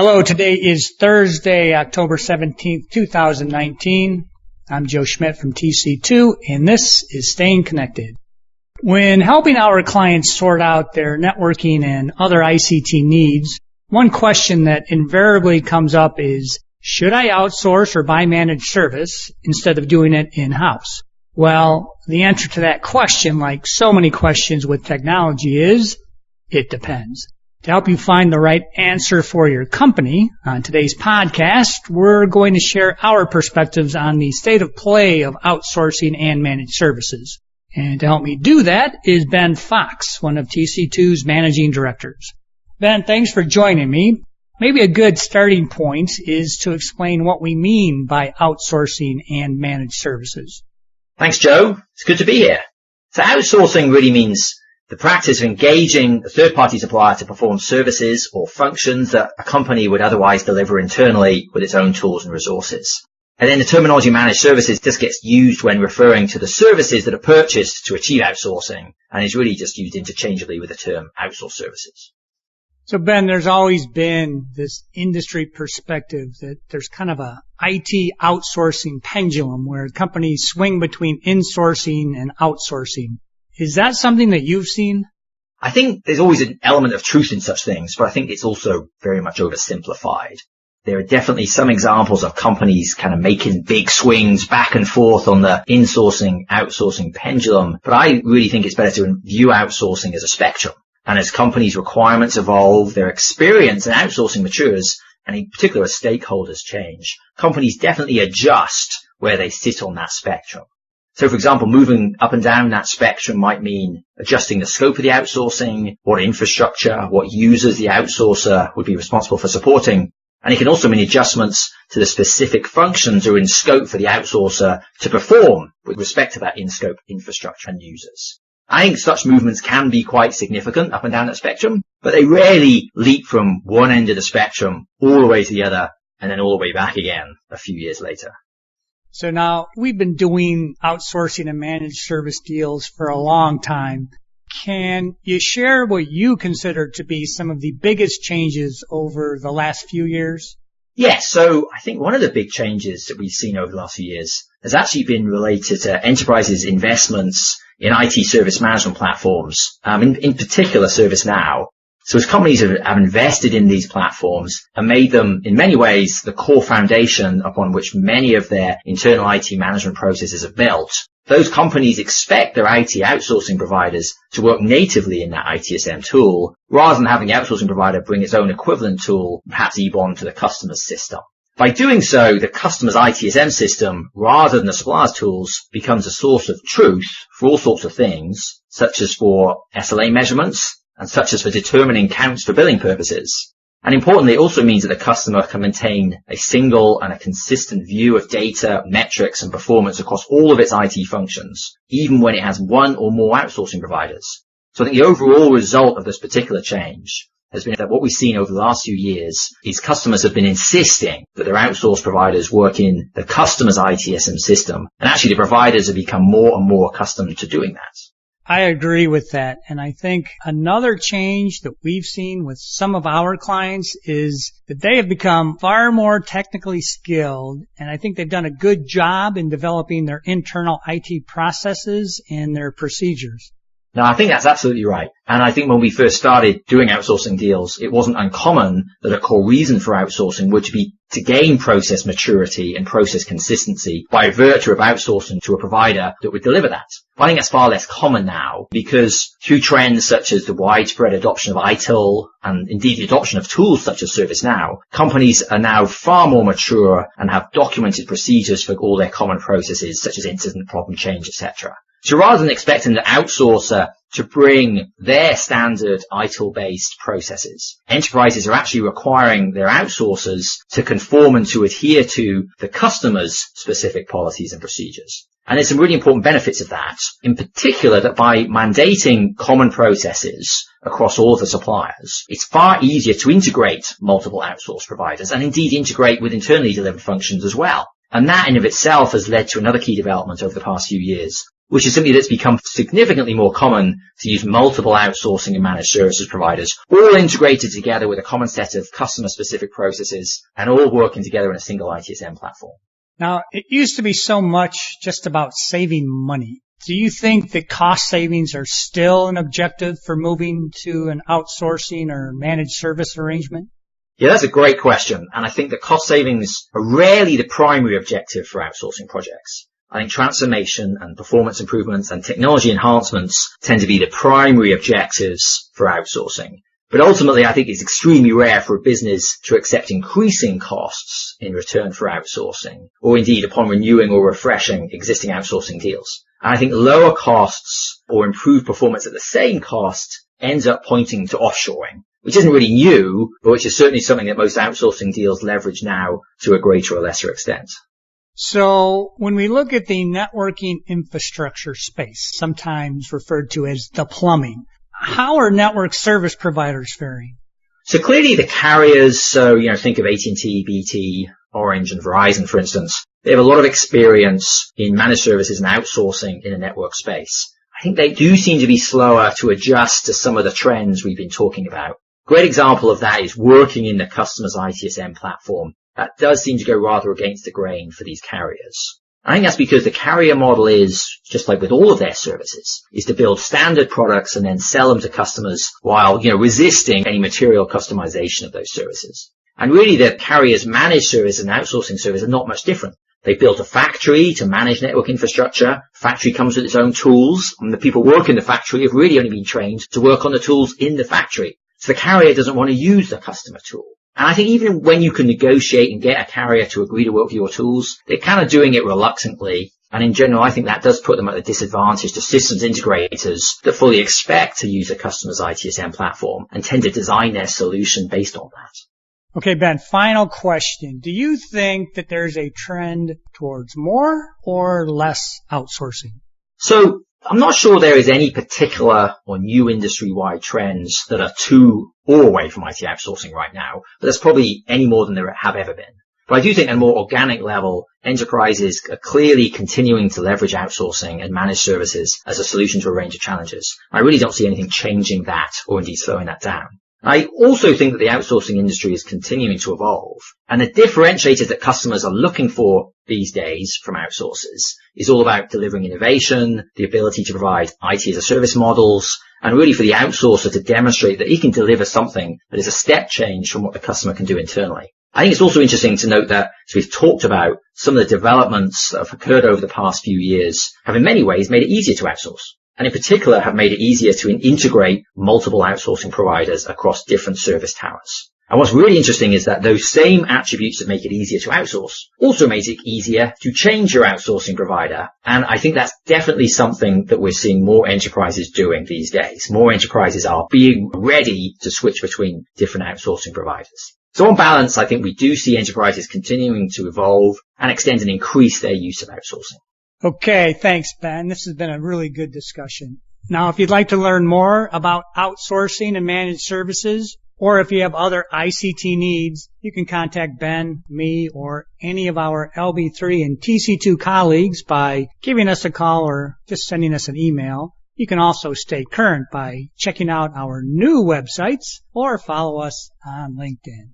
Hello, today is Thursday, October 17th, 2019. I'm Joe Schmidt from TC2, and this is Staying Connected. When helping our clients sort out their networking and other ICT needs, one question that invariably comes up is, should I outsource or buy managed service instead of doing it in-house? Well, the answer to that question, like so many questions with technology, is it depends. To help you find the right answer for your company, on today's podcast, we're going to share our perspectives on the state of play of outsourcing and managed services. And to help me do that is Ben Fox, one of TC2's managing directors. Ben, thanks for joining me. Maybe a good starting point is to explain what we mean by outsourcing and managed services. Thanks, Joe. It's good to be here. So outsourcing really means the practice of engaging a third-party supplier to perform services or functions that a company would otherwise deliver internally with its own tools and resources. And then the terminology managed services just gets used when referring to the services that are purchased to achieve outsourcing, and is really just used interchangeably with the term outsource services. So Ben, there's always been this industry perspective that there's kind of a IT outsourcing pendulum where companies swing between insourcing and outsourcing. Is that something that you've seen? I think there's always an element of truth in such things, but I think it's also very much oversimplified. There are definitely some examples of companies kind of making big swings back and forth on the insourcing, outsourcing pendulum, but I really think it's better to view outsourcing as a spectrum. And as companies' requirements evolve, their experience in outsourcing matures, and in particular as stakeholders change, companies definitely adjust where they sit on that spectrum. So, for example, moving up and down that spectrum might mean adjusting the scope of the outsourcing, what infrastructure, what users the outsourcer would be responsible for supporting. And it can also mean adjustments to the specific functions or in scope for the outsourcer to perform with respect to that in-scope infrastructure and users. I think such movements can be quite significant up and down that spectrum, but they rarely leap from one end of the spectrum all the way to the other and then all the way back again a few years later. So now we've been doing outsourcing and managed service deals for a long time. Can you share what you consider to be some of the biggest changes over the last few years? Yes. So I think one of the big changes that we've seen over the last few years has actually been related to enterprises' investments in IT service management platforms, in particular ServiceNow. So as companies have invested in these platforms and made them, in many ways, the core foundation upon which many of their internal IT management processes are built, those companies expect their IT outsourcing providers to work natively in that ITSM tool, rather than having the outsourcing provider bring its own equivalent tool, perhaps EBON, to the customer's system. By doing so, the customer's ITSM system, rather than the supplier's tools, becomes a source of truth for all sorts of things, such as for SLA measurements, and such as for determining counts for billing purposes. And importantly, it also means that the customer can maintain a single and a consistent view of data, metrics, and performance across all of its IT functions, even when it has one or more outsourcing providers. So I think the overall result of this particular change has been that what we've seen over the last few years is customers have been insisting that their outsource providers work in the customer's ITSM system, and actually the providers have become more and more accustomed to doing that. I agree with that. And I think another change that we've seen with some of our clients is that they have become far more technically skilled. And I think they've done a good job in developing their internal IT processes and their procedures. No, I think that's absolutely right. And I think when we first started doing outsourcing deals, it wasn't uncommon that a core reason for outsourcing would be to gain process maturity and process consistency by virtue of outsourcing to a provider that would deliver that. But I think that's far less common now because through trends such as the widespread adoption of ITIL and indeed the adoption of tools such as ServiceNow, companies are now far more mature and have documented procedures for all their common processes such as incident, problem change, etc. So rather than expecting the outsourcer to bring their standard ITIL-based processes, enterprises are actually requiring their outsourcers to conform and to adhere to the customer's specific policies and procedures. And there's some really important benefits of that, in particular that by mandating common processes across all of the suppliers, it's far easier to integrate multiple outsource providers and indeed integrate with internally delivered functions as well. And that in of itself has led to another key development over the past few years, which is something that's become significantly more common to use multiple outsourcing and managed services providers, all integrated together with a common set of customer-specific processes and all working together in a single ITSM platform. Now, it used to be so much just about saving money. Do you think that cost savings are still an objective for moving to an outsourcing or managed service arrangement? Yeah, that's a great question. And I think that cost savings are rarely the primary objective for outsourcing projects. I think transformation and performance improvements and technology enhancements tend to be the primary objectives for outsourcing. But ultimately, I think it's extremely rare for a business to accept increasing costs in return for outsourcing, or indeed upon renewing or refreshing existing outsourcing deals. And I think lower costs or improved performance at the same cost ends up pointing to offshoring, which isn't really new, but which is certainly something that most outsourcing deals leverage now to a greater or lesser extent. So when we look at the networking infrastructure space, sometimes referred to as the plumbing, how are network service providers faring? So clearly the carriers, think of AT&T, BT, Orange and Verizon, for instance, they have a lot of experience in managed services and outsourcing in the network space. I think they do seem to be slower to adjust to some of the trends we've been talking about. Great example of that is working in the customer's ITSM platform. That does seem to go rather against the grain for these carriers. I think that's because the carrier model is, just like with all of their services, is to build standard products and then sell them to customers while, resisting any material customization of those services. And really the carrier's managed service and outsourcing service are not much different. They've built a factory to manage network infrastructure. Factory comes with its own tools, and the people working in the factory have really only been trained to work on the tools in the factory. So the carrier doesn't want to use the customer tool. And I think even when you can negotiate and get a carrier to agree to work with your tools, they're kind of doing it reluctantly. And in general, I think that does put them at a disadvantage to systems integrators that fully expect to use a customer's ITSM platform and tend to design their solution based on that. Okay, Ben, final question. Do you think that there's a trend towards more or less outsourcing? So I'm not sure there is any particular or new industry-wide trends that are to or away from IT outsourcing right now, but there's probably any more than there have ever been. But I do think at a more organic level, enterprises are clearly continuing to leverage outsourcing and managed services as a solution to a range of challenges. I really don't see anything changing that or indeed slowing that down. I also think that the outsourcing industry is continuing to evolve, and the differentiators that customers are looking for these days from outsourcers is all about delivering innovation, the ability to provide IT as a service models, and really for the outsourcer to demonstrate that he can deliver something that is a step change from what the customer can do internally. I think it's also interesting to note that, as we've talked about, some of the developments that have occurred over the past few years have in many ways made it easier to outsource. And in particular have made it easier to integrate multiple outsourcing providers across different service towers. And what's really interesting is that those same attributes that make it easier to outsource also make it easier to change your outsourcing provider. And I think that's definitely something that we're seeing more enterprises doing these days. More enterprises are being ready to switch between different outsourcing providers. So on balance, I think we do see enterprises continuing to evolve and extend and increase their use of outsourcing. Okay, thanks, Ben. This has been a really good discussion. Now, if you'd like to learn more about outsourcing and managed services, or if you have other ICT needs, you can contact Ben, me, or any of our LB3 and TC2 colleagues by giving us a call or just sending us an email. You can also stay current by checking out our new websites or follow us on LinkedIn.